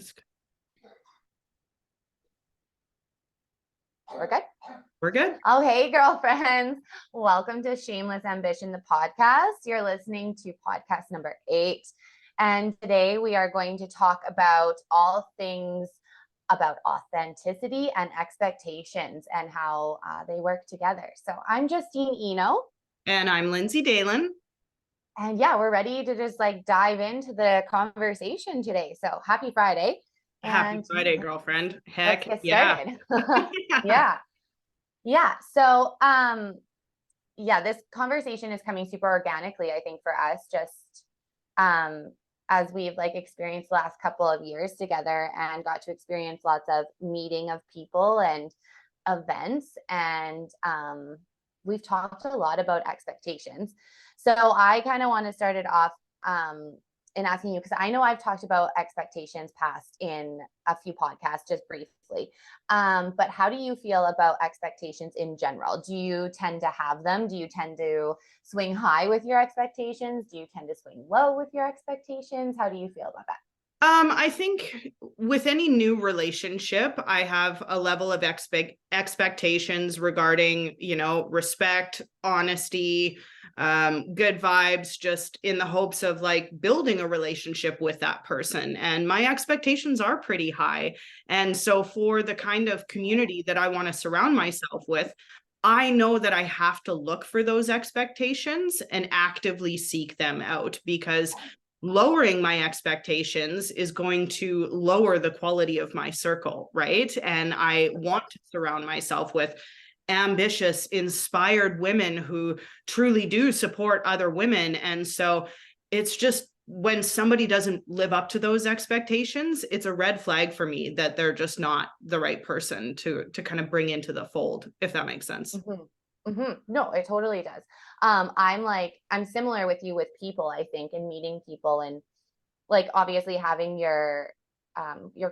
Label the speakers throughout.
Speaker 1: risk.
Speaker 2: We're good?
Speaker 1: We're good.
Speaker 2: Oh, hey, girlfriends. Welcome to Shameless Ambition, the podcast. You're listening to podcast number 8. And today we are going to talk about all things about authenticity and expectations and how they work together. So I'm Justine Eno.
Speaker 1: And I'm Lindsay Dalen.
Speaker 2: And yeah, we're ready to just dive into the conversation today. So happy Friday.
Speaker 1: Happy Friday, girlfriend. Heck,
Speaker 2: let's get started.
Speaker 1: Yeah.
Speaker 2: Yeah. So, this conversation is coming super organically, I think, for us, just as we've experienced the last couple of years together and got to experience lots of meeting of people and events. And we've talked a lot about expectations. So I kind of want to start it off in asking you, because I know I've talked about expectations past in a few podcasts, just briefly. But how do you feel about expectations in general? Do you tend to have them? Do you tend to swing high with your expectations? Do you tend to swing low with your expectations? How do you feel about that?
Speaker 1: I think with any new relationship, I have a level of expectations regarding, respect, honesty, good vibes, just in the hopes of building a relationship with that person. And my expectations are pretty high. And so for the kind of community that I want to surround myself with, I know that I have to look for those expectations and actively seek them out, because lowering my expectations is going to lower the quality of my circle, right? And I want to surround myself with ambitious, inspired women who truly do support other women. And so it's just, when somebody doesn't live up to those expectations, it's a red flag for me that they're just not the right person to kind of bring into the fold, if that makes sense.
Speaker 2: Mm-hmm. Mm-hmm. No, it totally does. I'm similar with you with people, I think, in meeting people and obviously having your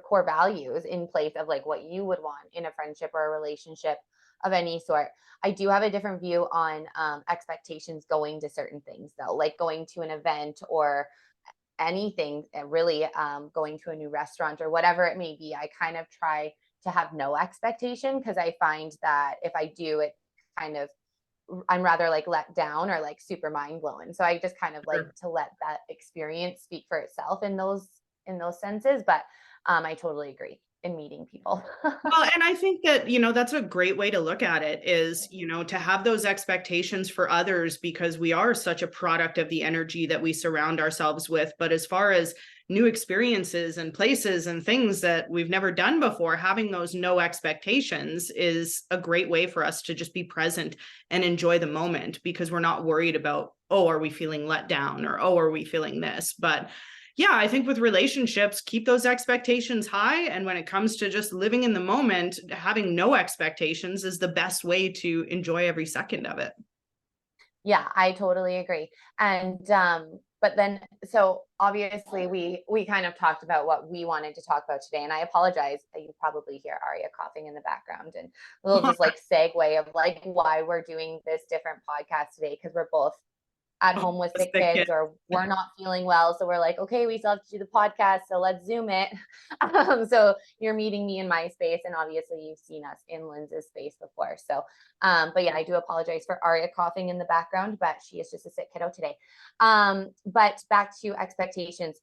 Speaker 2: core values in place of what you would want in a friendship or a relationship of any sort. I do have a different view on expectations going to certain things, though, like going to an event or anything, really, going to a new restaurant or whatever it may be. I kind of try to have no expectation, because I find that if I do, it kind of, I'm rather let down or super mind blown. So I just kind of like to let that experience speak for itself in those senses. But I totally agree in meeting people.
Speaker 1: Well, and I think that, that's a great way to look at it is, to have those expectations for others, because we are such a product of the energy that we surround ourselves with. But as far as new experiences and places and things that we've never done before, having those no expectations is a great way for us to just be present and enjoy the moment, because we're not worried about, oh, are we feeling let down, or, oh, are we feeling this? But yeah, I think with relationships, keep those expectations high. And when it comes to just living in the moment, having no expectations is the best way to enjoy every second of it.
Speaker 2: Yeah, I totally agree. And but then, so obviously we kind of talked about what we wanted to talk about today. And I apologize that you probably hear Aria coughing in the background, and a little just segue of why we're doing this different podcast today, because we're both at home with sick kids, or we're not feeling well. So we're okay, we still have to do the podcast, so let's Zoom it. So you're meeting me in my space, and obviously you've seen us in Lynn's space before. So, but yeah, I do apologize for Aria coughing in the background, but she is just a sick kiddo today. But back to expectations.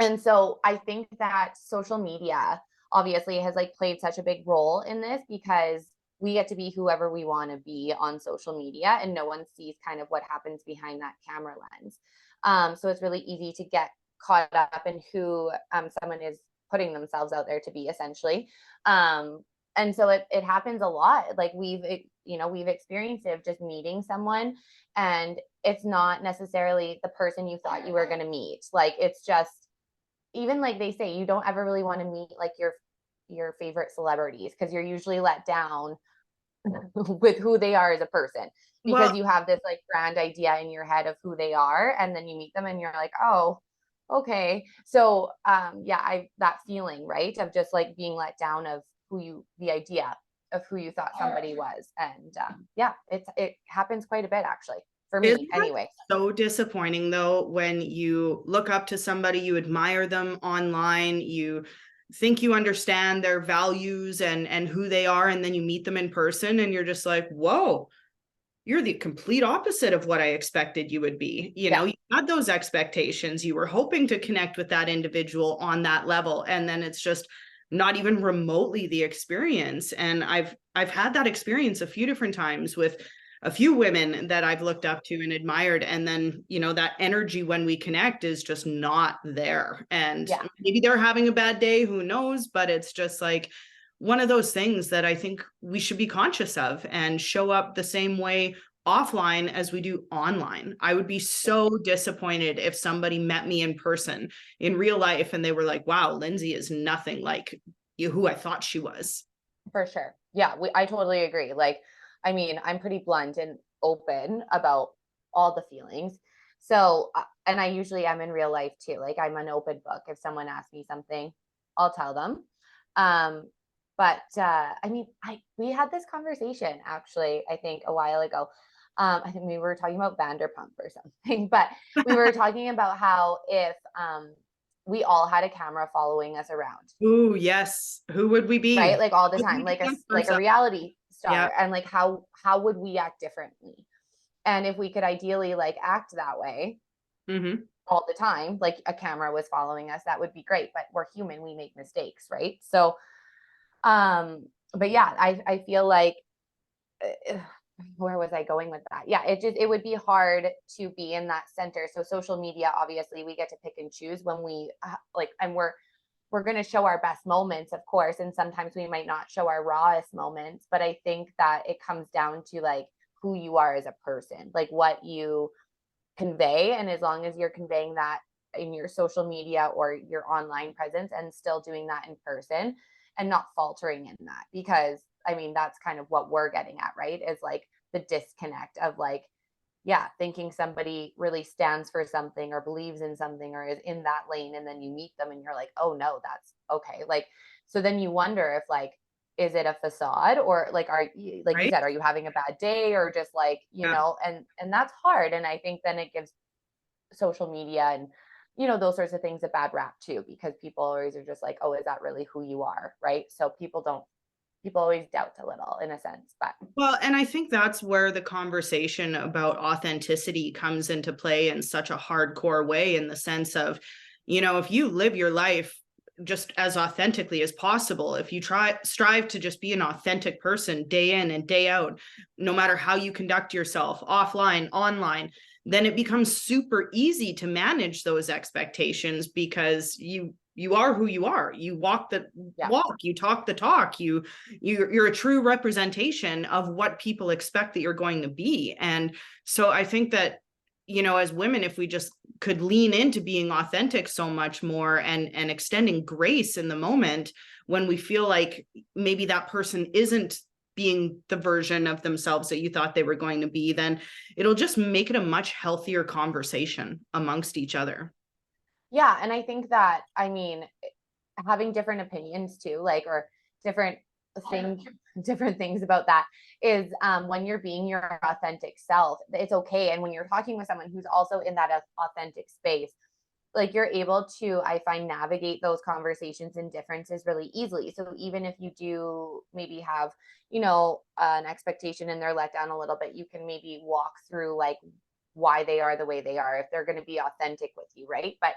Speaker 2: And so I think that social media obviously has played such a big role in this, because we get to be whoever we want to be on social media, and no one sees kind of what happens behind that camera lens. So it's really easy to get caught up in who someone is putting themselves out there to be, essentially. And so it happens a lot. We've experienced it of just meeting someone, and it's not necessarily the person you thought you were going to meet. It's just, even they say, you don't ever really want to meet your favorite celebrities, because you're usually let down with who they are as a person, because you have this grand idea in your head of who they are, and then you meet them and you're oh, okay. So that feeling, right, of just being let down of the idea of who you thought somebody was. And it happens quite a bit, actually. for
Speaker 1: Isn't
Speaker 2: me
Speaker 1: that
Speaker 2: anyway.
Speaker 1: so disappointing though, when you look up to somebody, you admire them online, you think you understand their values and who they are, and then you meet them in person and you're just like, whoa, you're the complete opposite of what I expected you would be. You
Speaker 2: Yeah,
Speaker 1: know, you had those expectations. You were hoping to connect with that individual on that level. And then it's just not even remotely the experience. And I've had that experience a few different times with a few women that I've looked up to and admired. And then, you know, that energy when we connect is just not there. And
Speaker 2: yeah,
Speaker 1: maybe they're having a bad day, who knows? But it's just like, one of those things that I think we should be conscious of and show up the same way offline as we do online. I would be so disappointed if somebody met me in person in real life and they were like, wow, Lindsay is nothing like you, who I thought she was.
Speaker 2: for sure. Yeah, I totally agree. Like, I mean, I'm pretty blunt and open about all the feelings. So, and I usually am in real life too. Like, I'm an open book. If someone asks me something, I'll tell them. Um, but I mean, we had this conversation actually, I think a while ago. I think we were talking about Vanderpump or something, but we were talking about how if we all had a camera following us around,
Speaker 1: Ooh, yes. Who would we
Speaker 2: right?
Speaker 1: be?
Speaker 2: Like all the
Speaker 1: Would
Speaker 2: time,
Speaker 1: we be
Speaker 2: like a
Speaker 1: ourselves?
Speaker 2: reality
Speaker 1: Yeah.
Speaker 2: star, and like how would we act differently? And if we could ideally like act that way
Speaker 1: Mm-hmm.
Speaker 2: all the time, like a camera was following us, that would be great. But we're human, we make mistakes, right? So, but yeah, I feel like where was I going with that? Yeah, it would be hard to be in that center. So social media, obviously, we get to pick and choose when we like, and we're going to show our best moments, of course, and sometimes we might not show our rawest moments. But I think that it comes down to like who you are as a person, like what you convey, and as long as you're conveying that in your social media or your online presence and still doing that in person and not faltering in that, because I mean that's kind of what we're getting at, right? Is like the disconnect of like, yeah, thinking somebody really stands for something or believes in something or is in that lane, and then you meet them and you're like, oh no, that's okay. Like, so then you wonder if like, is it a facade, or like, are you, like you
Speaker 1: Right?
Speaker 2: said, are you having a bad day, or just like,
Speaker 1: Yeah.
Speaker 2: and that's hard. And I think then it gives social media and those sorts of things a bad rap too, because people always are just like, oh, is that really who you are, right? So people always doubt a little in a sense, but
Speaker 1: Well, and I think that's where the conversation about authenticity comes into play in such a hardcore way, in the sense of, you know, if you live your life just as authentically as possible, if you strive to just be an authentic person day in and day out, no matter how you conduct yourself offline, online, then it becomes super easy to manage those expectations, because you are who you are. You walk the
Speaker 2: yeah.
Speaker 1: walk, you talk the talk, you're a true representation of what people expect that you're going to be. And so I think that, you know, as women, if we just could lean into being authentic so much more, and extending grace in the moment when we feel like maybe that person isn't being the version of themselves that you thought they were going to be, then it'll just make it a much healthier conversation amongst each other.
Speaker 2: Yeah, and I think that, I mean, having different opinions too, like, or different things, different things about that is, when you're being your authentic self, it's okay. And when you're talking with someone who's also in that authentic space, like you're able to, I find, navigate those conversations and differences really easily. So even if you do maybe have, an expectation and they're let down a little bit, you can maybe walk through like why they are the way they are if they're going to be authentic with you, right? But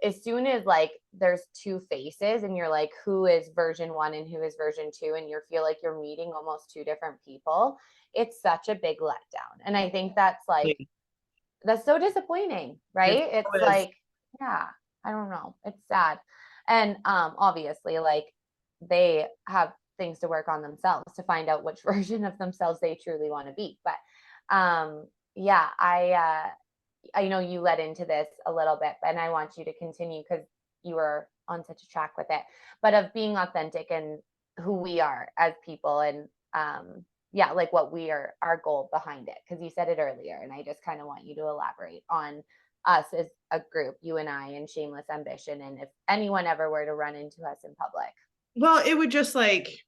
Speaker 2: as soon as like there's two faces and you're like, who is version one and who is version two, and you feel like you're meeting almost two different people, it's such a big letdown. And I think that's like, that's so disappointing,
Speaker 1: It
Speaker 2: right? It's
Speaker 1: is.
Speaker 2: like, yeah, I don't know, it's sad. And obviously like they have things to work on themselves to find out which version of themselves they truly want to be. But yeah, I know you led into this a little bit, and I want you to continue because you were on such a track with it, but of being authentic and who we are as people, and yeah, like what we are, our goal behind it, because you said it earlier, and I just kind of want you to elaborate on us as a group, you and I, and Shameless Ambition, and if anyone ever were to run into us in public.
Speaker 1: Well, it would just like,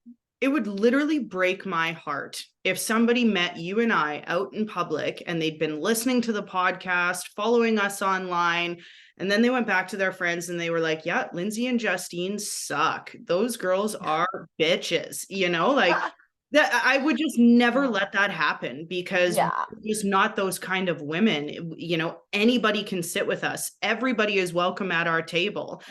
Speaker 1: it would literally break my heart if somebody met you and I out in public and they'd been listening to the podcast, following us online, and then they went back to their friends and they were like, yeah, Lindsay and Justine suck. Those girls are bitches, like that. I would just never let that happen because
Speaker 2: Yeah.
Speaker 1: we're just not those kind of women. Anybody can sit with us. Everybody is welcome at our table.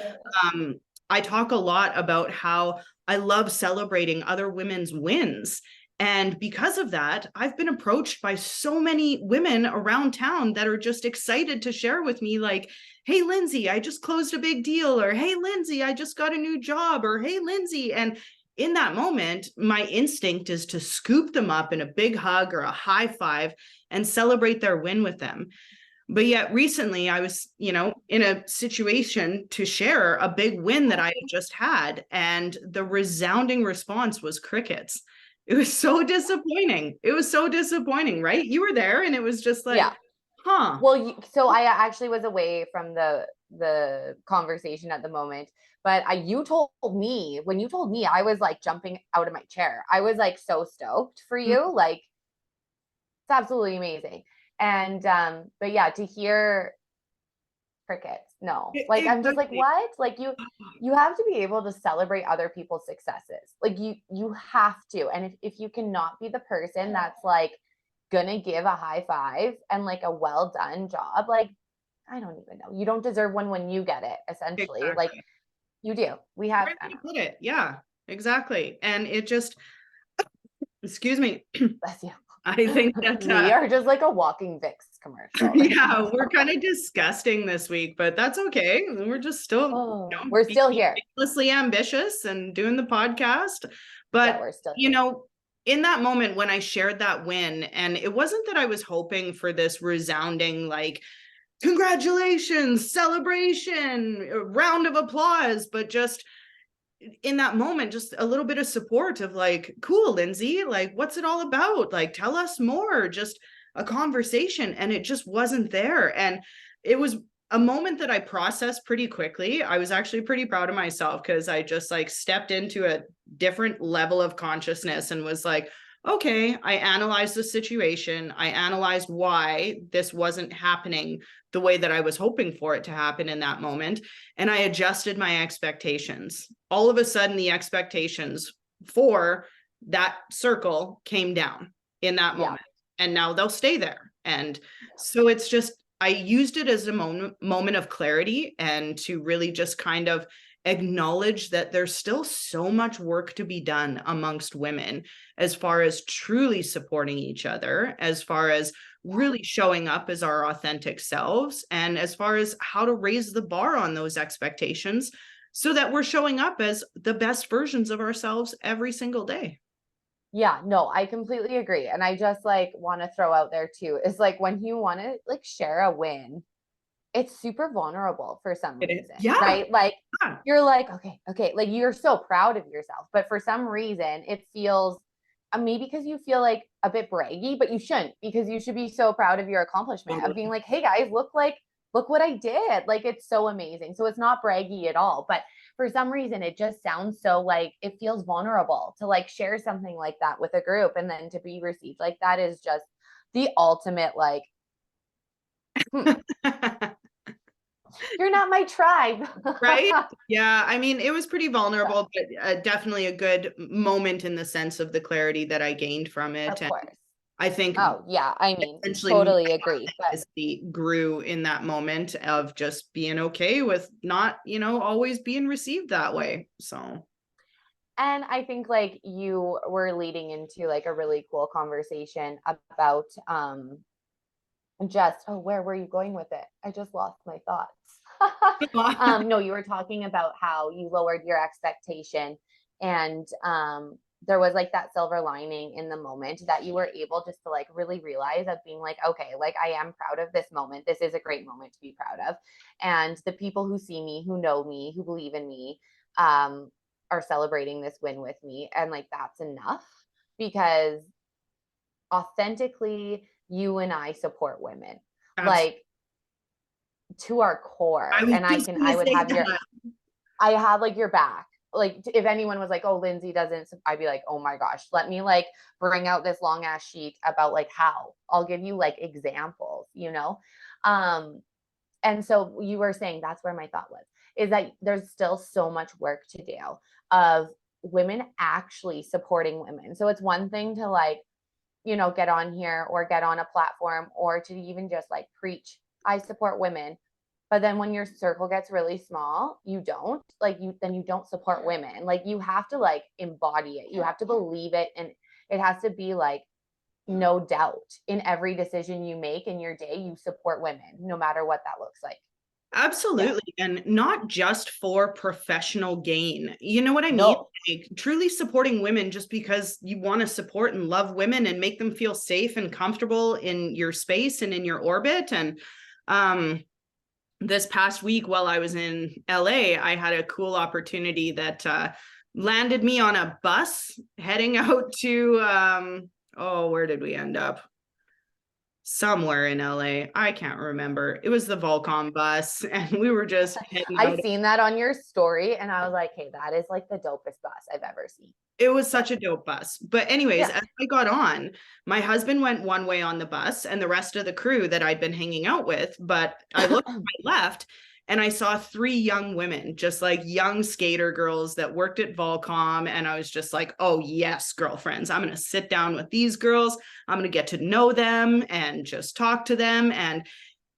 Speaker 1: Um, I talk a lot about how I love celebrating other women's wins. And because of that, I've been approached by so many women around town that are just excited to share with me, like, hey, Lindsay, I just closed a big deal, or hey, Lindsay, I just got a new job, or hey, Lindsay. And in that moment, my instinct is to scoop them up in a big hug or a high five and celebrate their win with them. But yet recently I was, in a situation to share a big win that I had just had, and the resounding response was crickets. It was so disappointing. It was so disappointing, right? You were there and it was just like,
Speaker 2: Yeah.
Speaker 1: huh.
Speaker 2: Well, so I actually was away from the conversation at the moment, but you told me, when you told me, I was like jumping out of my chair. I was like so stoked for you. Like, it's absolutely amazing. And but yeah, to hear crickets, no. Like, I'm just like,
Speaker 1: Exactly.
Speaker 2: what? Like, you have to be able to celebrate other people's successes. Like, you have to. And if you cannot be the person that's like gonna give a high five and like a well done job, like, I don't even know. You don't deserve one when you get it, essentially. Like,
Speaker 1: Exactly.
Speaker 2: you do. We have,
Speaker 1: Right
Speaker 2: I
Speaker 1: way
Speaker 2: don't
Speaker 1: to
Speaker 2: know.
Speaker 1: put it. Yeah, exactly. And it just, excuse me,
Speaker 2: Bless you.
Speaker 1: I think that
Speaker 2: We are just like a walking Vicks commercial right
Speaker 1: yeah, we're
Speaker 2: now.
Speaker 1: kind of disgusting this week, but that's okay. We're just still,
Speaker 2: Oh, we're
Speaker 1: being
Speaker 2: still here.
Speaker 1: ridiculously ambitious and doing the podcast.
Speaker 2: Yeah,
Speaker 1: But,
Speaker 2: we're still here.
Speaker 1: in that moment when I shared that win, and it wasn't that I was hoping for this resounding, like, congratulations, celebration, round of applause, but just in that moment, just a little bit of support of like, cool, Lindsay, like, what's it all about? Like, tell us more, just a conversation. And it just wasn't there. And it was a moment that I processed pretty quickly. I was actually pretty proud of myself because I just like stepped into a different level of consciousness and was like, okay, I analyzed the situation. I analyzed why this wasn't happening the way that I was hoping for it to happen in that moment. And I adjusted my expectations. All of a sudden, the expectations for that circle came down in that
Speaker 2: Yeah.
Speaker 1: moment. And now they'll stay there. And so it's just, I used it as a moment of clarity and to really just kind of acknowledge that there's still so much work to be done amongst women as far as truly supporting each other, as far as really showing up as our authentic selves, and as far as how to raise the bar on those expectations so that we're showing up as the best versions of ourselves every single day.
Speaker 2: Yeah, no, I completely agree. And I just like want to throw out there too is like when you want to like share a win, it's super vulnerable for some reason,
Speaker 1: Yeah.
Speaker 2: right? Like,
Speaker 1: Yeah.
Speaker 2: you're like, okay, like you're so proud of yourself, but for some reason it feels maybe because you feel like a bit braggy, but you shouldn't, because you should be so proud of your accomplishment of being like, hey guys, look what I did. Like, it's so amazing. So it's not braggy at all, but for some reason it just sounds so like it feels vulnerable to like share something like that with a group, and then to be received like that is just the ultimate like, you're not my tribe.
Speaker 1: Right? Yeah. I mean, it was pretty
Speaker 2: So,
Speaker 1: vulnerable, but definitely a good moment in the sense of the clarity that I gained from it.
Speaker 2: of
Speaker 1: And
Speaker 2: course.
Speaker 1: I think
Speaker 2: Oh, yeah. I mean,
Speaker 1: essentially my
Speaker 2: totally agree. But,
Speaker 1: authenticity grew in that moment of just being okay with not, always being received that way. So,
Speaker 2: and I think like you were leading into like a really cool conversation about just, oh, where were you going with it? I just lost my thoughts. No, you were talking about how you lowered your expectation, and there was like that silver lining in the moment that you were able just to like really realize of being like, okay, like I am proud of this moment. This is a great moment to be proud of. And the people who see me, who know me, who believe in me, um, are celebrating this win with me. And like that's enough, because authentically, you and I support women.
Speaker 1: absolutely.
Speaker 2: Like, to our
Speaker 1: I
Speaker 2: core.
Speaker 1: was
Speaker 2: And
Speaker 1: just going
Speaker 2: I
Speaker 1: to
Speaker 2: would
Speaker 1: say
Speaker 2: have
Speaker 1: that.
Speaker 2: I have like your back. like if anyone was like, oh, Lindsay doesn't, I'd be like, oh my gosh, let me like bring out this long ass sheet about like how. I'll give you like examples, you know? And so you were saying that's where my thought was, is that there's still so much work to do of women actually supporting women. So it's one thing to like, you know, get on here or get on a platform or to even just like preach, I support women. But then when your circle gets really small, you don't like then you don't support women. Like you have to like embody it. You have to believe it. And it has to be like no doubt in every decision you make in your day, you support women, no matter what that looks like. Yeah.
Speaker 1: Absolutely. And not just for professional gain. You know what I mean?
Speaker 2: No.
Speaker 1: Like truly supporting women just because you want to support and love women and make them feel safe and comfortable in your space and in your orbit. And this past week while I was in LA, I had a cool opportunity that landed me on a bus heading out to where did we end up? Somewhere in LA. I can't remember. It was the Volcom bus, and we were just heading
Speaker 2: I
Speaker 1: out.
Speaker 2: seen that on your story and I was like, hey, that is like the dopest bus I've ever seen.
Speaker 1: It was
Speaker 2: Yeah.
Speaker 1: such a dope bus. But anyways,
Speaker 2: Yeah.
Speaker 1: as I got on, my husband went one way on the bus and the rest of the crew that I'd been hanging out with. But I looked to my left and I saw three young women, just like young skater girls that worked at Volcom. And I was just like, oh, yes, girlfriends, I'm going to sit down with these girls. I'm going to get to know them and just talk to them. And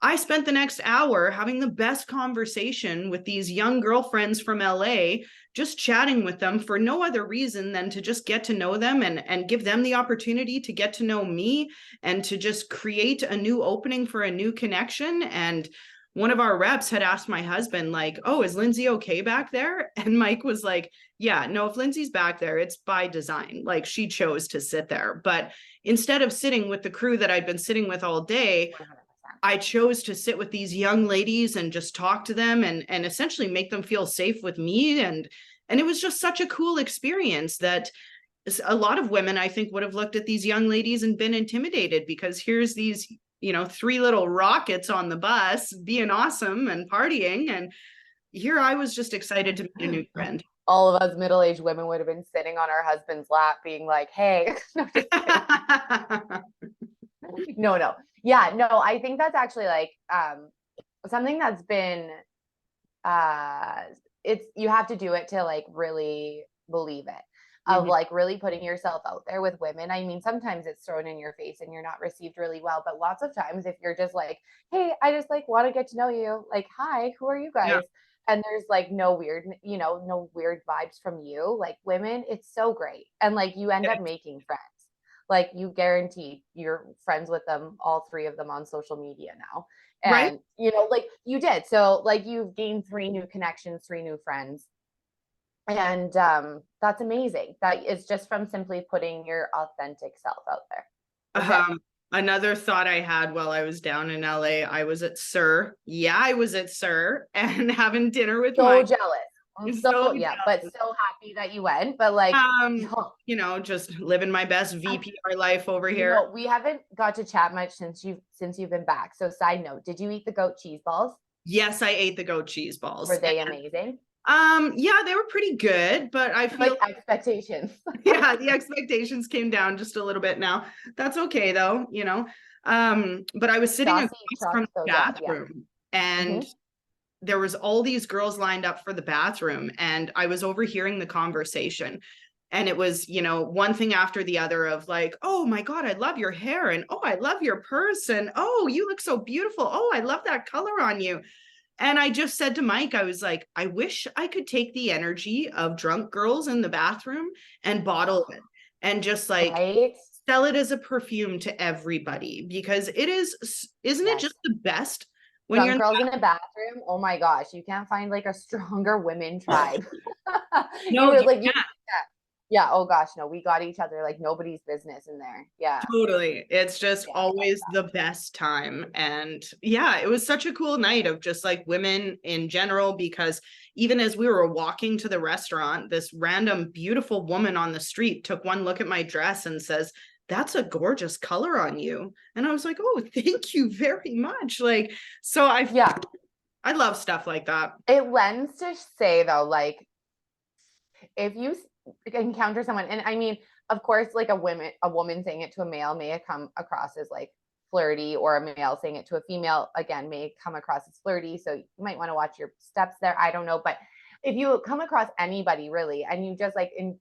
Speaker 1: I spent the next hour having the best conversation with these young girlfriends from LA, just chatting with them for no other reason than to just get to know them and give them the opportunity to get to know me and to just create a new opening for a new connection. And one of our reps had asked my husband, like, oh, is Lindsay okay back there? And Mike was like, yeah, no, if Lindsay's back there, it's by design. Like she chose to sit there. But instead of sitting with the crew that I'd been sitting with all day,
Speaker 2: 100%.
Speaker 1: I chose to sit with these young ladies and just talk to them and essentially make them feel safe with me. And it was just such a cool experience that a lot of women, I think, would have looked at these young ladies and been intimidated because here's these, three little rockets on the bus being awesome and partying. And here I was just excited to meet a new friend.
Speaker 2: All of us middle-aged women would have been sitting on our husband's lap being like, hey, no, just no. Yeah, no, I think that's actually like something that's been it's you have to do it to like really believe it. Of like really putting yourself out there with women. I mean, sometimes it's thrown in your face and you're not received really well, but lots of times if you're just like, hey, I just like want to get to know you, like, hi, who are you
Speaker 1: Yeah,
Speaker 2: guys? And there's like no weird, no weird vibes from you. Like women, it's so great. And like you end up making friends. Like you guarantee you're friends with them, all three of them on social media now.
Speaker 1: right.
Speaker 2: And like you did. So like you've gained 3 new connections, 3 new friends. And that's amazing. That is just from simply putting your authentic self out there. That's it.
Speaker 1: Another thought I had while I was down in LA, I was at Sir. Yeah, I was at Sir and having dinner with
Speaker 2: So
Speaker 1: my
Speaker 2: jealous. I'm so,
Speaker 1: so
Speaker 2: yeah, but
Speaker 1: jealous.
Speaker 2: so happy that you went. But like,
Speaker 1: Just living my best VPR life over here.
Speaker 2: we haven't got to chat much since you've been back. So side note, did you eat the goat cheese balls?
Speaker 1: Yes, I ate the goat cheese balls.
Speaker 2: Were they amazing?
Speaker 1: Yeah, they were pretty good, but I feel
Speaker 2: like expectations.
Speaker 1: yeah, the expectations came down just a little bit now. That's okay though. But I was sitting
Speaker 2: Saucy
Speaker 1: across from
Speaker 2: truck,
Speaker 1: the
Speaker 2: so good. Yeah.
Speaker 1: bathroom and
Speaker 2: Mm-hmm.
Speaker 1: there was all these girls lined up for the bathroom and I was overhearing the conversation. And it was, one thing after the other of like, oh my God, I love your hair. And oh, I love your purse. And oh, you look so beautiful. Oh, I love that color on you. And I just said to Mike, I was like, I wish I could take the energy of drunk girls in the bathroom and bottle it and just like
Speaker 2: Right?
Speaker 1: sell it as a perfume to everybody because isn't it
Speaker 2: Yes.
Speaker 1: just the best when you're
Speaker 2: Drunk girls in a bathroom. Oh my gosh, you can't find like a stronger women tribe.
Speaker 1: no, you
Speaker 2: Like
Speaker 1: can't.
Speaker 2: yeah. Oh gosh, no, we got each other like nobody's business in there. Yeah.
Speaker 1: Totally. It's just
Speaker 2: Yeah.
Speaker 1: always the best time. And yeah, it was such a cool night of just like women in general, because even as we were walking to the restaurant, this random beautiful woman on the street took one look at my dress and says, that's a gorgeous color on you. And I was like, oh, thank you very much. Like, so
Speaker 2: Yeah.
Speaker 1: I love stuff like that.
Speaker 2: It lends to say though, like if you encounter someone, and I mean, of course, like a woman saying it to a male may come across as like flirty, or a male saying it to a female again may come across as flirty. So you might want to watch your steps there. I don't know, but if you come across anybody really and you just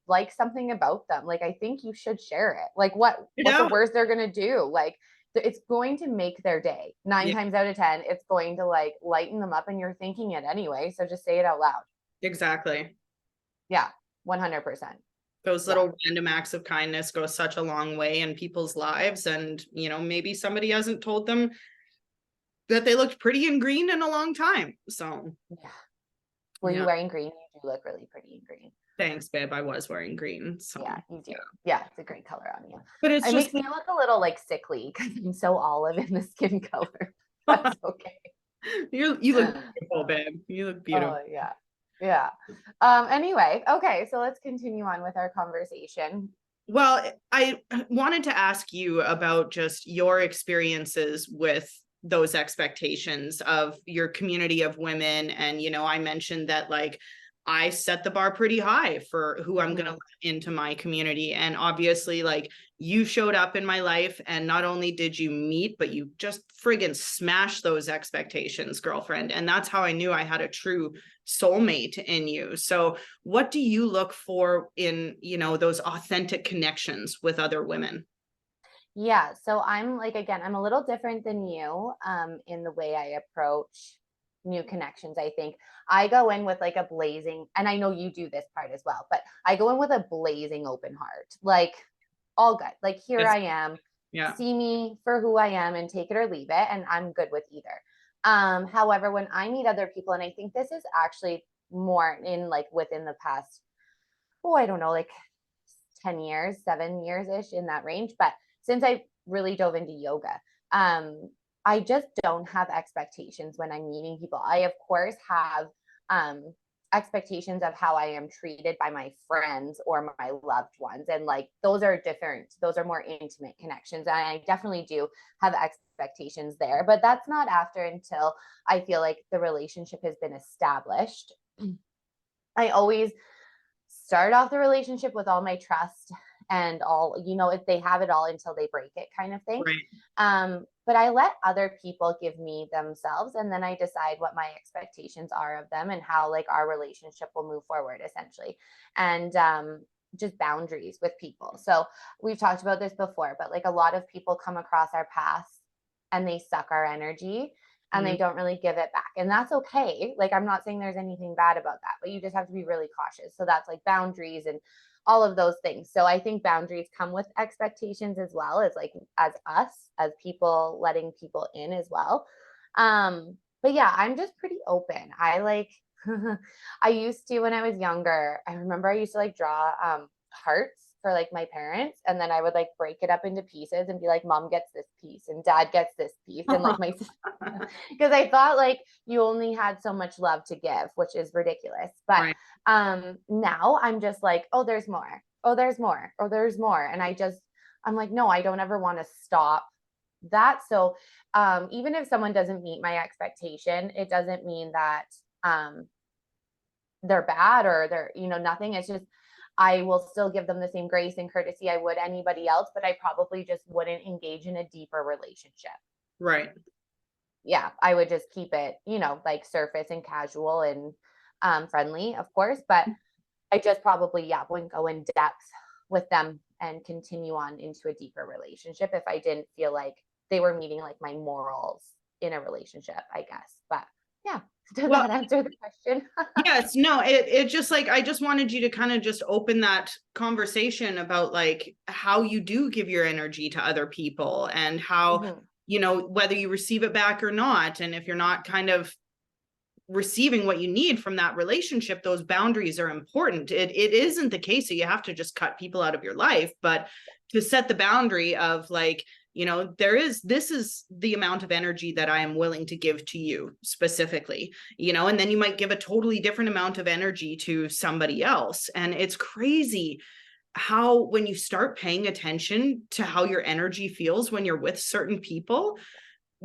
Speaker 2: like something about them, like I think you should share it. Like what's the
Speaker 1: Yeah.
Speaker 2: worst they're gonna do? Like it's going to make their day. Nine
Speaker 1: Yeah,
Speaker 2: times out of 10, it's going to like lighten them up, and you're thinking it anyway. So just say it out loud.
Speaker 1: exactly.
Speaker 2: Yeah, 100%.
Speaker 1: Those
Speaker 2: Yeah.
Speaker 1: little random acts of kindness go such a long way in people's lives. And, maybe somebody hasn't told them that they looked pretty in green in a long time. So,
Speaker 2: Yeah. Were you
Speaker 1: yeah.
Speaker 2: wearing green? You do look really pretty in green.
Speaker 1: Thanks, babe. I was wearing green. So,
Speaker 2: Yeah, you do.
Speaker 1: yeah.
Speaker 2: Yeah, it's a great color on you.
Speaker 1: But it's
Speaker 2: It
Speaker 1: just,
Speaker 2: makes me look a little like sickly because I'm so olive in the skin color. That's okay.
Speaker 1: you look beautiful, babe. You look beautiful.
Speaker 2: Oh yeah. Yeah. Anyway, okay, so let's continue on with our conversation.
Speaker 1: Well, I wanted to ask you about just your experiences with those expectations of your community of women. And, I mentioned that like I set the bar pretty high for who I'm going to
Speaker 2: Mhm.
Speaker 1: let into my community. And obviously, like you showed up in my life, and not only did you meet, but you just friggin' smashed those expectations, girlfriend. And that's how I knew I had a true soulmate in you. So, what do you look for in, those authentic connections with other women?
Speaker 2: Yeah, so I'm like again, I'm a little different than you in the way I approach new connections. I think I go in with like a blazing, and I know you do this part as well, but I go in with a blazing open heart. Like all good. Like here
Speaker 1: It's
Speaker 2: I am.
Speaker 1: yeah.
Speaker 2: See me for who I am and take it or leave it, and I'm good with either. However, when I meet other people, and I think this is actually more in like within the past, oh, I don't know, like 10 years, 7 years ish in that range. But since I really dove into yoga, I just don't have expectations when I'm meeting people. I, of course, have um, expectations of how I am treated by my friends or my loved ones. And like those are different, those are more intimate connections. And I definitely do have expectations there. But that's not after until I feel like the relationship has been established. I always start off the relationship with all my trust and all, if they have it all until they break it kind of thing.
Speaker 1: Right.
Speaker 2: But I let other people give me themselves, and then I decide what my expectations are of them and how like our relationship will move forward essentially. And just boundaries with people. So we've talked about this before, but like a lot of people come across our paths and they suck our energy and they
Speaker 1: Mhm.
Speaker 2: don't really give it back. And that's okay. Like, I'm not saying there's anything bad about that, but you just have to be really cautious. So that's like boundaries and all of those things. So I think boundaries come with expectations as well as like as us, as people letting people in as well. But yeah, I'm just pretty open. I like I used to when I was younger. I remember I used to like draw hearts for like my parents, and then I would like break it up into pieces and be like, mom gets this piece and dad gets this piece, and like my because I thought like you only had so much love to give, which is ridiculous. But
Speaker 1: Right.
Speaker 2: now I'm just like, oh, there's more. Oh, there's more. Oh, there's more. And I'm like, no, I don't ever want to stop that. So even if someone doesn't meet my expectation, it doesn't mean that um they're bad or they're, nothing. It's just I will still give them the same grace and courtesy I would anybody else, but I probably just wouldn't engage in a deeper relationship.
Speaker 1: Right.
Speaker 2: Yeah, I would just keep it, like surface and casual and friendly, of course. But I just probably, yeah, wouldn't go in depth with them and continue on into a deeper relationship if I didn't feel like they were meeting like my morals in a relationship, I guess. But yeah, does
Speaker 1: Well,
Speaker 2: that answer the question?
Speaker 1: yes, no, it just like I just wanted you to kind of just open that conversation about like how you do give your energy to other people and how,
Speaker 2: Mhm.
Speaker 1: whether you receive it back or not. And if you're not kind of receiving what you need from that relationship, those boundaries are important. It isn't the case that you have to just cut people out of your life, but to set the boundary of like, this is the amount of energy that I am willing to give to you specifically, and then you might give a totally different amount of energy to somebody else. And it's crazy how when you start paying attention to how your energy feels when you're with certain people,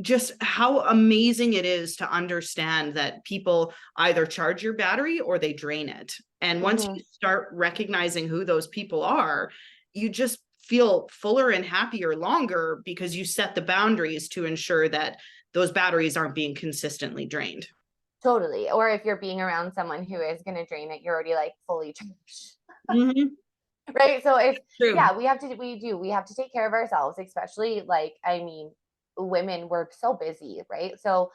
Speaker 1: just how amazing it is to understand that people either charge your battery or they drain it. And once
Speaker 2: Mm-hmm.
Speaker 1: you start recognizing who those people are, you just feel fuller and happier longer because you set the boundaries to ensure that those batteries aren't being consistently drained.
Speaker 2: Totally. Or if you're being around someone who is going to drain it, you're already like fully charged.
Speaker 1: Mm-hmm.
Speaker 2: Right. So if,
Speaker 1: True.
Speaker 2: yeah, we have to take care of ourselves, especially like, I mean, women, we're so busy, right? So,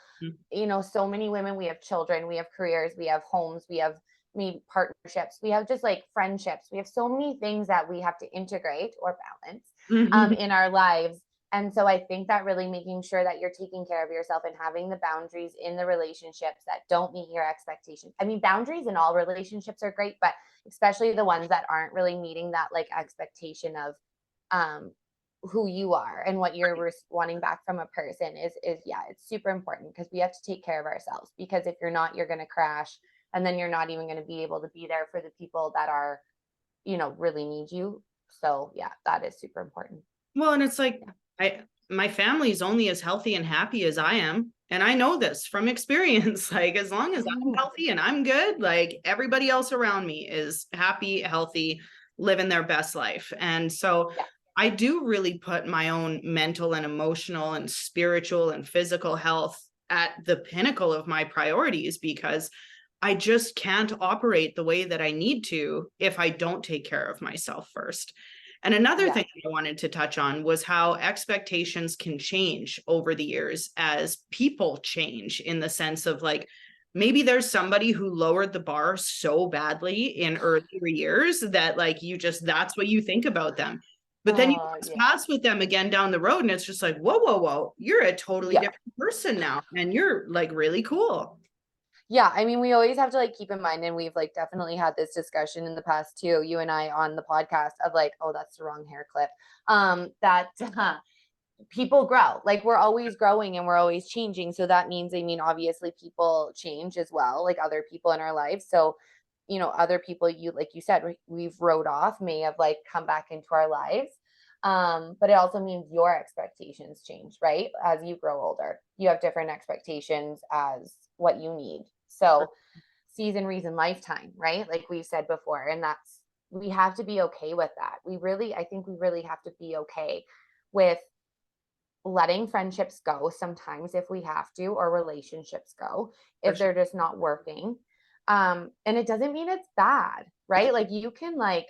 Speaker 2: you know, so many women, we have children, we have careers, we have homes, we have maybe partnerships, we have just like friendships, we have so many things that we have to integrate or balance
Speaker 1: Mm-hmm.
Speaker 2: in our lives. And so I think that really making sure that you're taking care of yourself and having the boundaries in the relationships that don't meet your expectations. I mean, boundaries in all relationships are great, but especially the ones that aren't really meeting that like expectation of um who you are and what you're wanting back from a person is yeah, it's super important because we have to take care of ourselves, because if you're not, you're going to crash, and then you're not even going to be able to be there for the people that are, you know, really need you. So yeah, that is super important.
Speaker 1: Well, and it's like
Speaker 2: Yeah.
Speaker 1: I my family is only as healthy and happy as I am. And I know this from experience. Like as long as I'm healthy and I'm good, like everybody else around me is happy, healthy, living their best life. And so
Speaker 2: Yeah.
Speaker 1: I do really put my own mental and emotional and spiritual and physical health at the pinnacle of my priorities because I just can't operate the way that I need to if I don't take care of myself first. And another
Speaker 2: Yeah.
Speaker 1: thing I wanted to touch on was how expectations can change over the years as people change, in the sense of like, maybe there's somebody who lowered the bar so badly in earlier years that like you just, that's what you think about them. But then you cross
Speaker 2: Yeah.
Speaker 1: paths with them again down the road and it's just like, whoa, whoa, whoa, you're a totally
Speaker 2: Yeah.
Speaker 1: different person now. And you're like really cool.
Speaker 2: Yeah, I mean, we always have to like keep in mind, and we've like definitely had this discussion in the past too, you and I on the podcast of like, oh, that's the wrong hair clip. That people grow. Like we're always growing and we're always changing. So that means, I mean, obviously people change as well, like other people in our lives. So, you know, other people, you like you said, we've wrote off may have like come back into our lives. But it also means your expectations change, right? As you grow older, you have different expectations as what you need. So season, reason, lifetime, right? Like we said before. And that's, we have to be okay with that. We really, I think we really have to be okay with letting friendships go sometimes if we have to, or relationships go
Speaker 1: For
Speaker 2: if
Speaker 1: sure.
Speaker 2: they're just not working. And it doesn't mean it's bad, right? Like you can like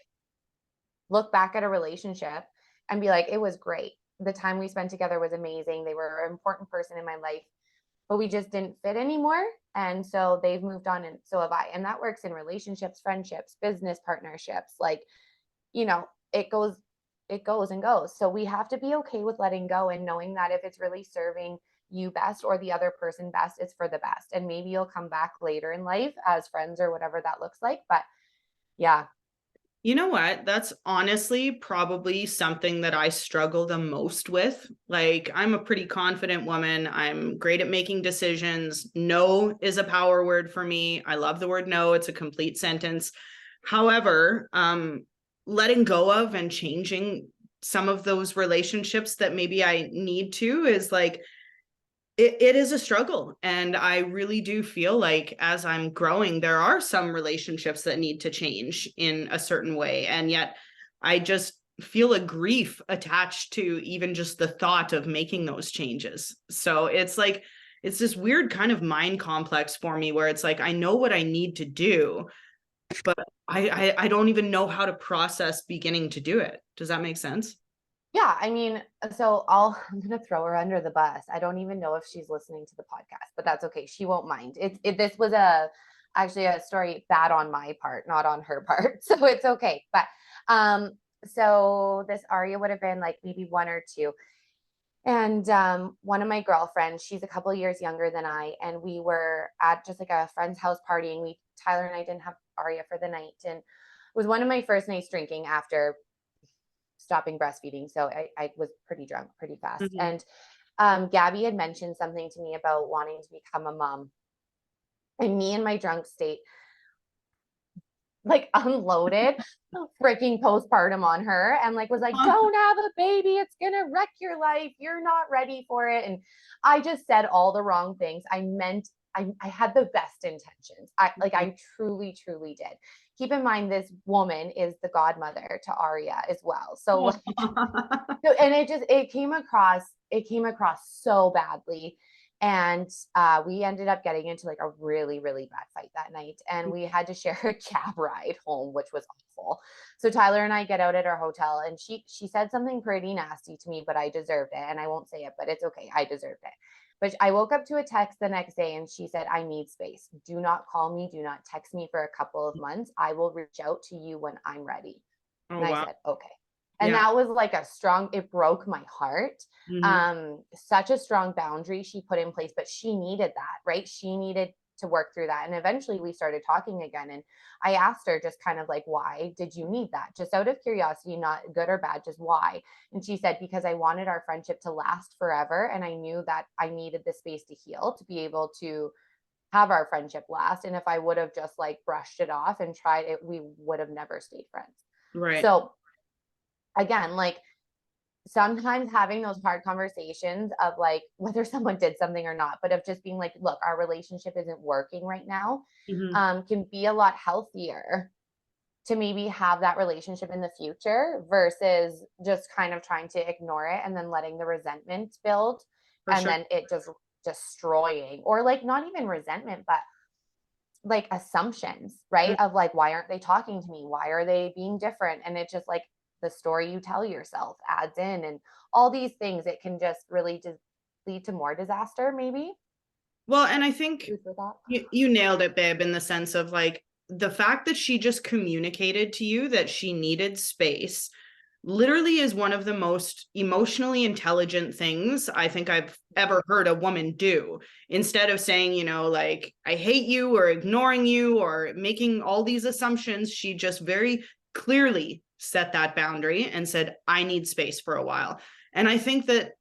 Speaker 2: look back at a relationship and be like, it was great. The time we spent together was amazing. They were an important person in my life, but we just didn't fit anymore. And so they've moved on, and so have I. And that works in relationships, friendships, business partnerships. Like, you know, it goes and goes. So we have to be okay with letting go and knowing that if it's really serving you best or the other person best, it's for the best. And maybe you'll come back later in life as friends or whatever that looks like. But yeah.
Speaker 1: You know what? That's honestly probably something that I struggle the most with. Like, I'm a pretty confident woman. I'm great at making decisions. No is a power word for me. I love the word no. It's a complete sentence. However, letting go of and changing some of those relationships that maybe I need to is like, it is a struggle. And I really do feel like as I'm growing, there are some relationships that need to change in a certain way. And yet I just feel a grief attached to even just the thought of making those changes. So it's like, it's this weird kind of mind complex for me where it's like, I know what I need to do, but I don't even know how to process beginning to do it. Does that make sense?
Speaker 2: Yeah, I mean, so I'm gonna throw her under the bus. I don't even know if she's listening to the podcast, but that's okay. She won't mind. This was actually a story bad on my part, not on her part. So it's okay. But um, so this Aria would have been like maybe one or two. And one of my girlfriends, she's a couple of years younger than I, and we were at just like a friend's house partying. Tyler and I didn't have Aria for the night, and it was one of my first nights drinking after stopping breastfeeding. So I was pretty drunk pretty fast.
Speaker 1: Mm-hmm.
Speaker 2: And Gabby had mentioned something to me about wanting to become a mom. And me in my drunk state, like unloaded freaking postpartum on her and like was like, don't have a baby. It's going to wreck your life. You're not ready for it. And I just said all the wrong things. I meant, I had the best intentions. I truly, truly did. keep in mind this woman is the godmother to Arya as well. So like,
Speaker 1: Aw.
Speaker 2: so, and it came across so badly. And we ended up getting into like a really, really bad fight that night. And we had to share a cab ride home, which was awful. So Tyler and I get out at our hotel, and she said something pretty nasty to me, but I deserved it. And I won't say it, but it's okay. I deserved it. But I woke up to a text the next day, and she said, I need space. Do not call me. Do not text me for a couple of months. I will reach out to you when I'm ready.
Speaker 1: Oh,
Speaker 2: And I
Speaker 1: wow.
Speaker 2: said, okay. And
Speaker 1: Yeah.
Speaker 2: that was like it broke my heart.
Speaker 1: Mhm.
Speaker 2: Such a strong boundary she put in place, but she needed that, right? She needed to work through that. And eventually we started talking again. And I asked her just kind of like, why did you need that? Just out of curiosity, not good or bad, just why? And she said, because I wanted our friendship to last forever. And I knew that I needed the space to heal, to be able to have our friendship last. And if I would have just like brushed it off and tried it, we would have never stayed friends.
Speaker 1: Right.
Speaker 2: So again, like sometimes having those hard conversations of like whether someone did something or not, but of just being like, look, our relationship isn't working right now,
Speaker 1: Mhm.
Speaker 2: can be a lot healthier to maybe have that relationship in the future versus just kind of trying to ignore it and then letting the resentment build
Speaker 1: For
Speaker 2: and
Speaker 1: sure.
Speaker 2: then it just destroying, or like not even resentment, but like assumptions,
Speaker 1: Mm.
Speaker 2: right? Of like, why aren't they talking to me? Why are they being different? And it's just like the story you tell yourself adds in and all these things. It can just really just lead to more disaster, maybe.
Speaker 1: Well, and I think
Speaker 2: Food for thought.
Speaker 1: you nailed it, babe, in the sense of like the fact that she just communicated to you that she needed space literally is one of the most emotionally intelligent things I think I've ever heard a woman do. Instead of saying, like, I hate you or ignoring you or making all these assumptions, she just very clearly set that boundary and said, I need space for a while. And I think that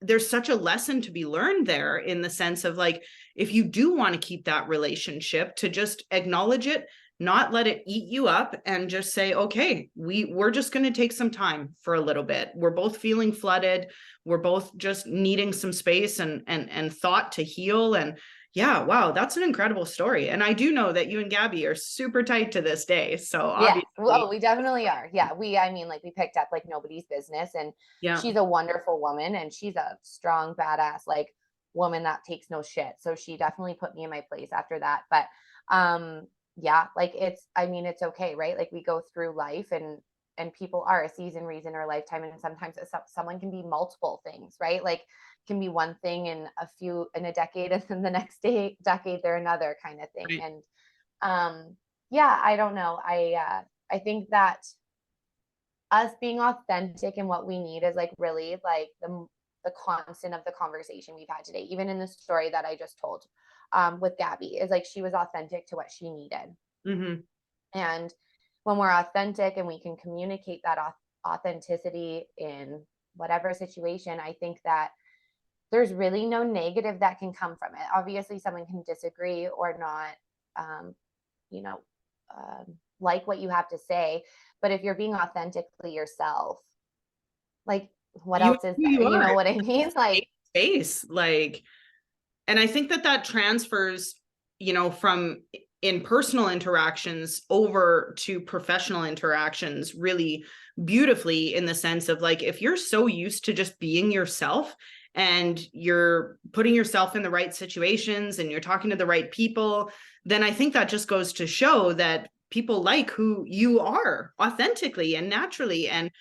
Speaker 1: there's such a lesson to be learned there in the sense of like, if you do want to keep that relationship, to just acknowledge it, not let it eat you up, and just say, okay, we're just going to take some time for a little bit. We're both feeling flooded. We're both just needing some space and thought to heal. And yeah, wow, that's an incredible story. And I do know that you and Gabby are super tight to this day. So
Speaker 2: Yeah.
Speaker 1: obviously,
Speaker 2: Well, we definitely are. Yeah. I mean, like we picked up like nobody's business, and
Speaker 1: yeah.
Speaker 2: she's a wonderful woman and she's a strong, badass, like woman that takes no shit. So she definitely put me in my place after that. But, yeah, like I mean, it's okay. Right. Like we go through life, and people are a season, reason, or lifetime. And sometimes someone can be multiple things, right? Like can be one thing in a decade, and then the next decade they're another kind of thing.
Speaker 1: Right.
Speaker 2: And, yeah, I don't know. I think that us being authentic in what we need is like really like the constant of the conversation we've had today. Even in the story that I just told, with Gabby, is like she was authentic to what she needed.
Speaker 1: Mm-hmm.
Speaker 2: And when we're authentic and we can communicate that authenticity in whatever situation, I think that there's really no negative that can come from it. Obviously, someone can disagree or not, um, you know, like what you have to say. But if you're being authentically yourself, like what
Speaker 1: You
Speaker 2: else is
Speaker 1: who
Speaker 2: there?
Speaker 1: you
Speaker 2: You
Speaker 1: are,
Speaker 2: know what I mean? Like,
Speaker 1: space, like, and I think that transfers, from in personal interactions over to professional interactions really beautifully, in the sense of like, if you're so used to just being yourself and you're putting yourself in the right situations and you're talking to the right people, then I think that just goes to show that people like who you are authentically and naturally, and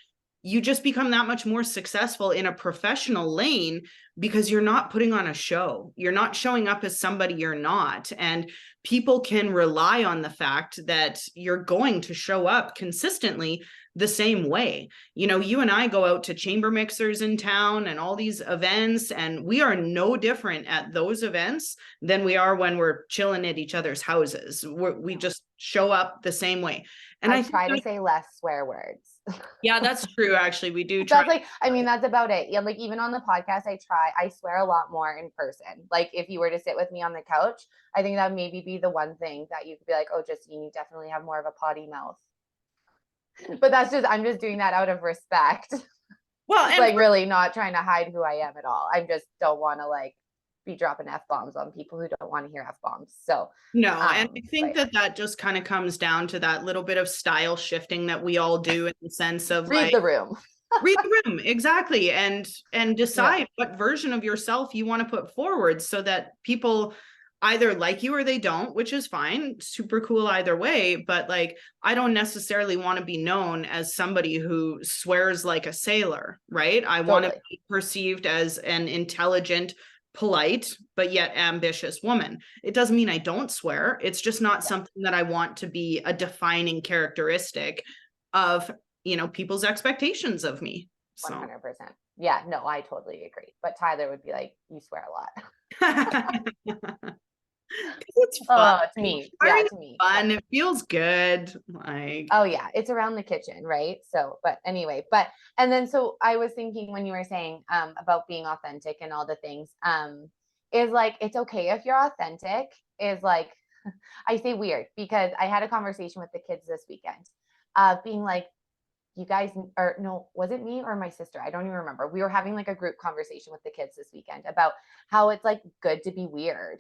Speaker 1: you just become that much more successful in a professional lane because you're not putting on a show. You're not showing up as somebody you're not. And people can rely on the fact that you're going to show up consistently the same way. You and I go out to chamber mixers in town and all these events, and we are no different at those events than we are when we're chilling at each other's houses. We just show up the same way. And
Speaker 2: I
Speaker 1: I think
Speaker 2: try to
Speaker 1: that,
Speaker 2: say less swear words.
Speaker 1: yeah, that's true. Actually, we do try.
Speaker 2: That's like, I mean, that's about it. Yeah, like even on the podcast, I swear a lot more in person. Like if you were to sit with me on the couch, I think that would maybe be the one thing that you could be like, oh, Justine, you definitely have more of a potty mouth. But I'm just doing that out of respect.
Speaker 1: Well, and
Speaker 2: Like really not trying to hide who I am at all. I just don't want to like be dropping F-bombs on people who don't want to hear F-bombs. So,
Speaker 1: No, and I think
Speaker 2: but
Speaker 1: that that just kind of comes down to that little bit of style shifting that we all do in the sense of
Speaker 2: read
Speaker 1: like
Speaker 2: the room.
Speaker 1: read the room exactly, and
Speaker 2: Yeah,
Speaker 1: decide what version of yourself you want to put forward so that people either like you or they don't, which is fine, super cool either way. But like, I don't necessarily want to be known as somebody who swears like a sailor, right? I want to
Speaker 2: totally.
Speaker 1: be perceived as an intelligent, polite, but yet ambitious woman. It doesn't mean I don't swear. It's just not
Speaker 2: Yeah,
Speaker 1: something that I want to be a defining characteristic of, people's expectations of me. So
Speaker 2: 100%. Yeah, no, I totally agree. But Tyler would be like, you swear a lot.
Speaker 1: it's fun.
Speaker 2: Oh, to me. Yeah,
Speaker 1: Swearing is
Speaker 2: to me. But
Speaker 1: fun. It feels good. Like,
Speaker 2: oh yeah, it's around the kitchen, right? So, but anyway, and then so I was thinking when you were saying about being authentic and all the things, is like it's okay if you're authentic, is like I say weird because I had a conversation with the kids this weekend of being like, you guys, or no, was it me or my sister? I don't even remember. We were having like a group conversation with the kids this weekend about how it's like good to be weird.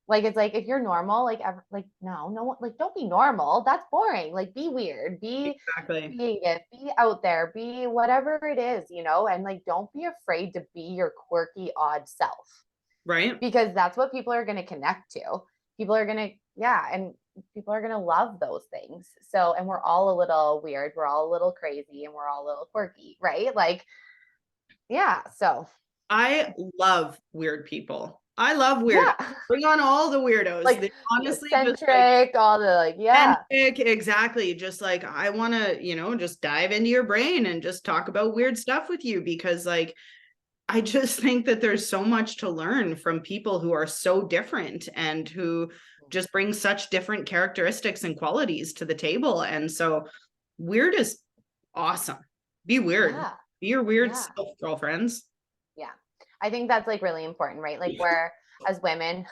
Speaker 2: Like it's like if you're normal, like no, like don't be normal. That's boring. Like be weird, be
Speaker 1: exactly.
Speaker 2: creative, be out there, be whatever it is, and like don't be afraid to be your quirky, odd self
Speaker 1: Right.
Speaker 2: because that's what people are going to connect to. People are going to, yeah, and people are going to love those things. So, and we're all a little weird, we're all a little crazy, and we're all a little quirky, right? Like, yeah. So,
Speaker 1: I love weird people. I love weird.
Speaker 2: yeah,
Speaker 1: Bring on all the weirdos.
Speaker 2: like
Speaker 1: They honestly just like
Speaker 2: eccentric, all the like, yeah,
Speaker 1: authentic, exactly. Just like I want to, just dive into your brain and just talk about weird stuff with you because like I just think that there's so much to learn from people who are so different and who just bring such different characteristics and qualities to the table. And so weird is awesome. Be weird.
Speaker 2: yeah,
Speaker 1: Be your weird
Speaker 2: yeah.
Speaker 1: self, girlfriends.
Speaker 2: Yeah. I think that's like really important, right? Like where as women,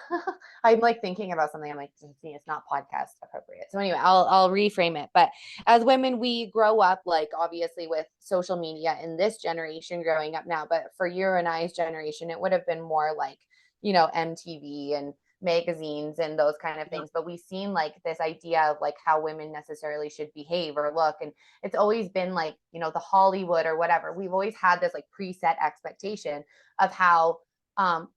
Speaker 2: I'm like thinking about something. I'm like, it's not podcast appropriate. So anyway, I'll reframe it. But as women, we grow up like obviously with social media in this generation growing up now. But for your and I's generation, it would have been more like, MTV and magazines and those kind of
Speaker 1: Yeah.
Speaker 2: things. But we've seen like this idea of like how women necessarily should behave or look. And it's always been like, the Hollywood or whatever. We've always had this like preset expectation of how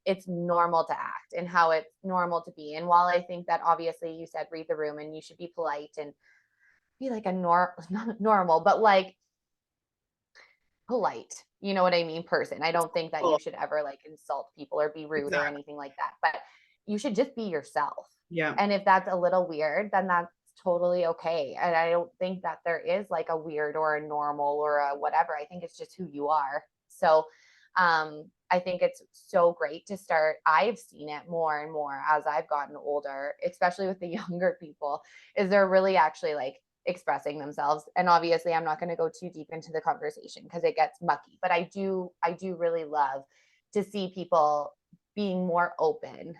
Speaker 2: it's normal to act and how it's normal to be. And while I think that obviously you said read the room and you should be polite and be like a not normal, but like polite, you know what I mean, person. I don't think that you
Speaker 1: Cool.
Speaker 2: should ever like insult people or be rude or
Speaker 1: Exactly.
Speaker 2: anything like that. But you should just be yourself.
Speaker 1: Yeah.
Speaker 2: And if that's a little weird, then that's totally okay. And I don't think that there is like a weird or a normal or a whatever. I think it's just who you are. So I think it's so great to start. I've seen it more and more as I've gotten older, especially with the younger people, is they're really actually like expressing themselves. And obviously I'm not going to go too deep into the conversation because it gets mucky, but I do really love to see people being more open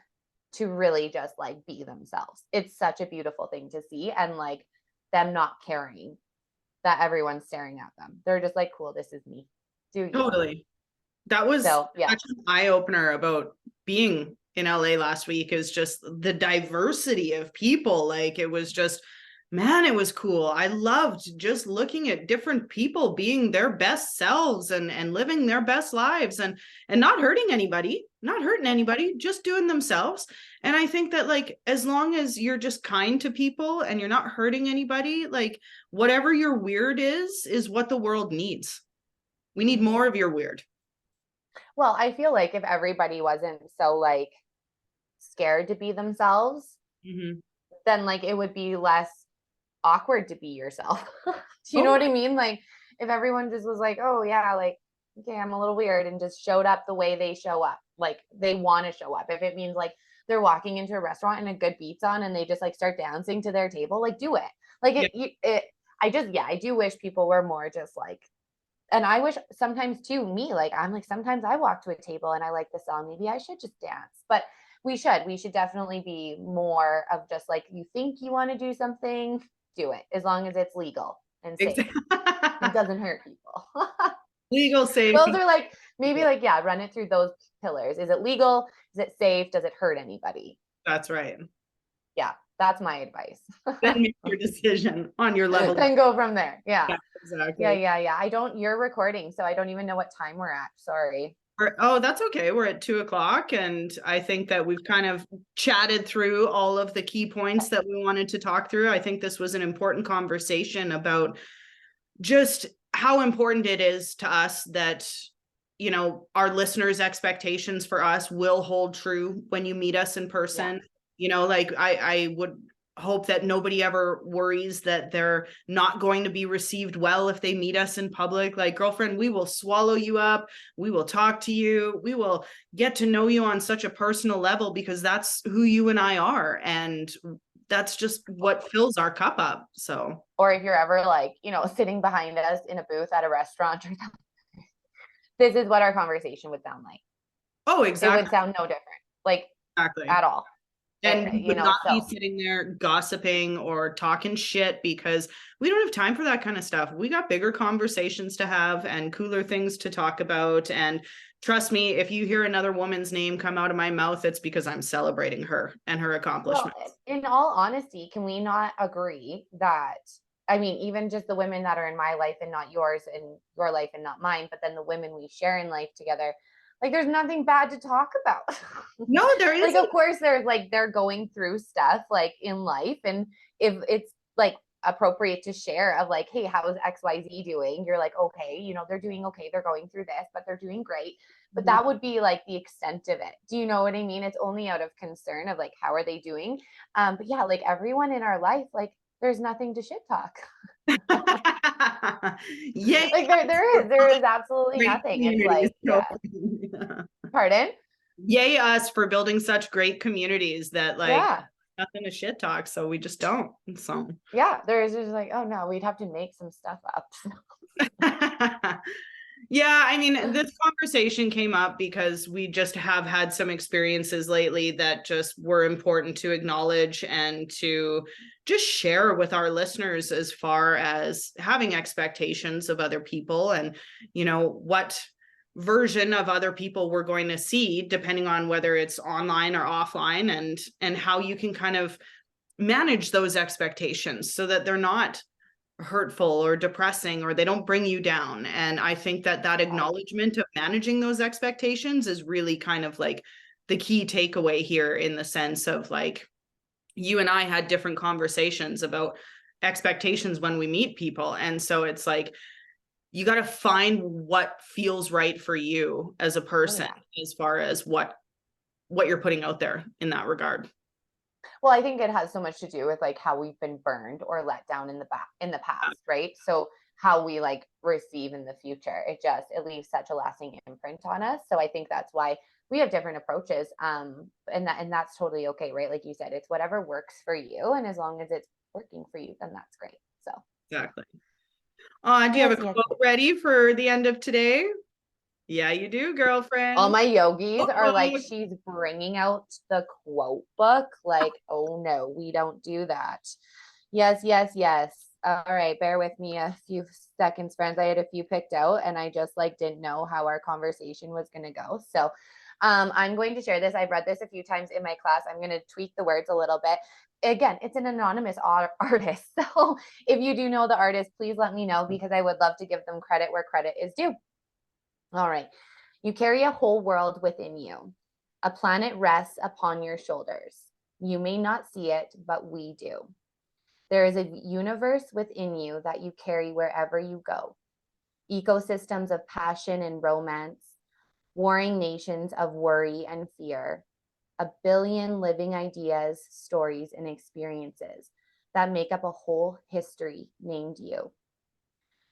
Speaker 2: to really just like be themselves. It's such a beautiful thing to see, and like them not caring that everyone's staring at them. They're just like, cool, this is me. Do you?
Speaker 1: Totally. That was
Speaker 2: So yeah.
Speaker 1: such an eye opener about being in LA last week is just the diversity of people. Like it was just, man, it was cool. I loved just looking at different people being their best selves and living their best lives and not hurting anybody, not hurting anybody, just doing themselves. And I think that like as long as you're just kind to people and you're not hurting anybody, like whatever your weird is what the world needs. We need more of your weird.
Speaker 2: Well, I feel like if everybody wasn't so like scared to be themselves,
Speaker 1: Mm-hmm.
Speaker 2: then like it would be less awkward to be yourself. Do you know what I
Speaker 1: Totally.
Speaker 2: mean? Like if everyone just was like, oh yeah, like okay, I'm a little weird and just showed up the way they show up, like they want to show up. If it means like they're walking into a restaurant and a good beat's on and they just like start dancing to their table, like do it. Like
Speaker 1: Yeah,
Speaker 2: I do wish people were more just like, and I wish sometimes too, me, like I'm like sometimes I walk to a table and I like the song, maybe I should just dance. But we should definitely be more of just like you think you want to do something, do it as long as it's legal and safe
Speaker 1: exactly.
Speaker 2: and doesn't hurt people.
Speaker 1: Legal, safe.
Speaker 2: Those are like, maybe like, yeah, run it through those pillars. Is it legal? Is it safe? Does it hurt anybody?
Speaker 1: That's right.
Speaker 2: Yeah, that's my advice.
Speaker 1: Then make your decision on your level.
Speaker 2: Then go from there. Yeah.
Speaker 1: Yeah,
Speaker 2: Yeah,
Speaker 1: exactly.
Speaker 2: yeah, yeah. You're recording, so I don't even know what time we're at. Sorry.
Speaker 1: Oh, that's okay. We're at 2 o'clock, and I think that we've kind of chatted through all of the key points that we wanted to talk through. I think this was an important conversation about just how important it is to us that, you know, our listeners' expectations for us will hold true when you meet us in person.
Speaker 2: Yeah.
Speaker 1: You know, like I would hope that nobody ever worries that they're not going to be received well if they meet us in public. Like, girlfriend, we will swallow you up. We will talk to you. We will get to know you on such a personal level because that's who you and I are. And that's just what fills our cup up. So,
Speaker 2: Or if you're ever like, sitting behind us in a booth at a restaurant or something, this is what our conversation would sound like.
Speaker 1: oh,
Speaker 2: It would
Speaker 1: exactly.
Speaker 2: sound no different, like
Speaker 1: Exactly.
Speaker 2: at all.
Speaker 1: And we would not be
Speaker 2: So
Speaker 1: sitting there gossiping or talking shit because we don't have time for that kind of stuff. We got bigger conversations to have and cooler things to talk about. And trust me, if you hear another woman's name come out of my mouth, it's because I'm celebrating her and her
Speaker 2: well,
Speaker 1: accomplishments.
Speaker 2: in all honesty, can we not agree that, I mean, even just the women that are in my life and not yours, and your life and not mine, but then the women we share in life together, like there's nothing bad to talk about.
Speaker 1: No, there
Speaker 2: Like,
Speaker 1: isn't.
Speaker 2: of course, there's like they're going through stuff like in life, and if it's like appropriate to share of like, hey, how's XYZ doing? You're like, okay, they're doing okay, they're going through this, but they're doing great. But that would be like the extent of it. Do you know what I mean? It's only out of concern of like, how are they doing? But yeah, like everyone in our life, like there's nothing to shit talk.
Speaker 1: Yay.
Speaker 2: Like there is absolutely
Speaker 1: Great
Speaker 2: nothing. It's
Speaker 1: communities.
Speaker 2: like, yeah. Pardon?
Speaker 1: Yay us for building such great communities that like
Speaker 2: Yeah.
Speaker 1: nothing to shit talk, so we just don't. So
Speaker 2: Yeah. There's just like, oh no, we'd have to make some stuff up.
Speaker 1: yeah, I mean, this conversation came up because we just have had some experiences lately that just were important to acknowledge and to just share with our listeners as far as having expectations of other people and, what version of other people we're going to see depending on whether it's online or offline and how you can kind of manage those expectations so that they're not hurtful or depressing or they don't bring you down. And I think that acknowledgement of managing those expectations is really kind of like the key takeaway here, in the sense of like you and I had different conversations about expectations when we meet people, and so it's like you got to find what feels right for you as a person, as far as what you're putting out there in that regard.
Speaker 2: Well, I think it has so much to do with like how we've been burned or let down in the past, right? So how we like receive in the future, it leaves such a lasting imprint on us. So I think that's why we have different approaches. And that's totally okay, right? Like you said, it's whatever works for you, and as long as it's working for you, then that's great. So
Speaker 1: Exactly. Do you have
Speaker 2: yes,
Speaker 1: a
Speaker 2: yes,
Speaker 1: quote
Speaker 2: yes.
Speaker 1: ready for the end of today? Yeah, you do,
Speaker 2: All
Speaker 1: girlfriend.
Speaker 2: my yogis are like,
Speaker 1: Oh,
Speaker 2: she's bringing out the quote book. Like, oh no, we don't do that. Yes, yes, yes. All right, bear with me a few seconds, friends. I had a few picked out, and I just like didn't know how our conversation was going to go. So, I'm going to share this. I've read this a few times in my class. I'm going to tweak the words a little bit. Again, it's an anonymous artist. So, if you do know the artist, please let me know because I would love to give them credit where credit is due. All right. You carry a whole world within you. A planet rests upon your shoulders. You may not see it, but we do. There is a universe within you that you carry wherever you go. Ecosystems of passion and romance, warring nations of worry and fear, a billion living ideas, stories, and experiences that make up a whole history named you.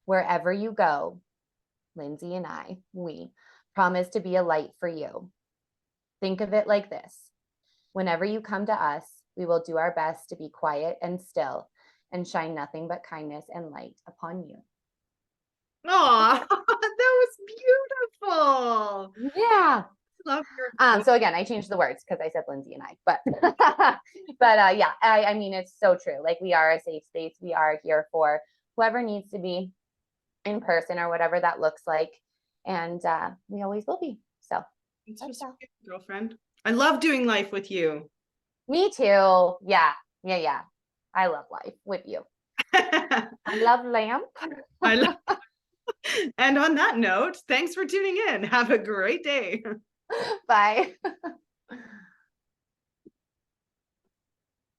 Speaker 2: Wherever you go, Lindsay and we promise to be a light for you. Think of it like this. Whenever you come to us, we will do our best to be quiet and still and shine nothing but kindness and light upon you.
Speaker 1: that was beautiful.
Speaker 2: Yeah.
Speaker 1: Love your
Speaker 2: So again, I changed the words because I said Lindsay and but yeah, I mean, it's so true. Like, we are a safe space. We are here for whoever needs to be in person or whatever that looks like. and we always will be. So
Speaker 1: It's
Speaker 2: that's
Speaker 1: just
Speaker 2: all.
Speaker 1: girlfriend. I love doing life with you.
Speaker 2: Me too. Yeah. Yeah. Yeah. I love life with you. I love lamp.
Speaker 1: I love. And on that note, thanks for tuning in. Have a great day.
Speaker 2: Bye.